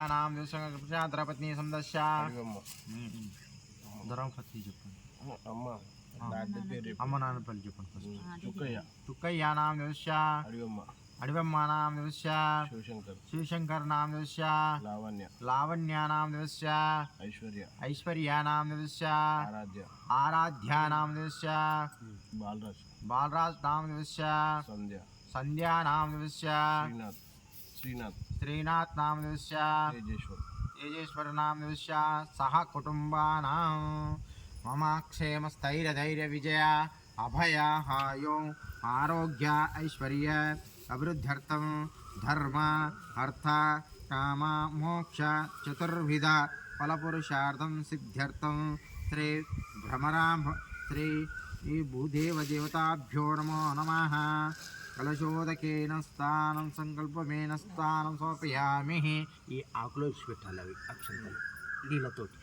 नाम द्रपत्नी समदस्या ద్రౌపది చెప్పండి అమ్మ నాన్న పల్లి చెప్పండి ఫస్ట్ తుక్కయ్య నామ దివస్య అడివమ్మ నామ దివస్య శివశంకర్ నామ దివస్య లావణ్య నామ దివస్య ఐశ్వర్య నామ దివస్య ఆరాధ్య నామ దివస్య బాలరాజ్ నామ దివస్య సంధ్యా నామ దివస్య श्रीनाथ नाम दिवस्य तेजेश्वर नाम दिवस्य सह कुटुंबानां मम क्षेम स्थैर्य धैर्य विजय अभय हायो आरोग्य ऐश्वर्य अभिवृद्ध्यर्थं धर्म अर्थ काम मोक्ष चतुर्विध फलपुरुषार्थं सिद्ध्यर्थं श्री भ्रमराम श्री भूदेव देवताभ्यो नमो नमः కలశోదకేన స్థానం సంకల్పమేన స్థానం సమర్పయామి. ఈ ఆకులో పెట్టాలి అవి అక్షంతలు నీళ్ళతోటి.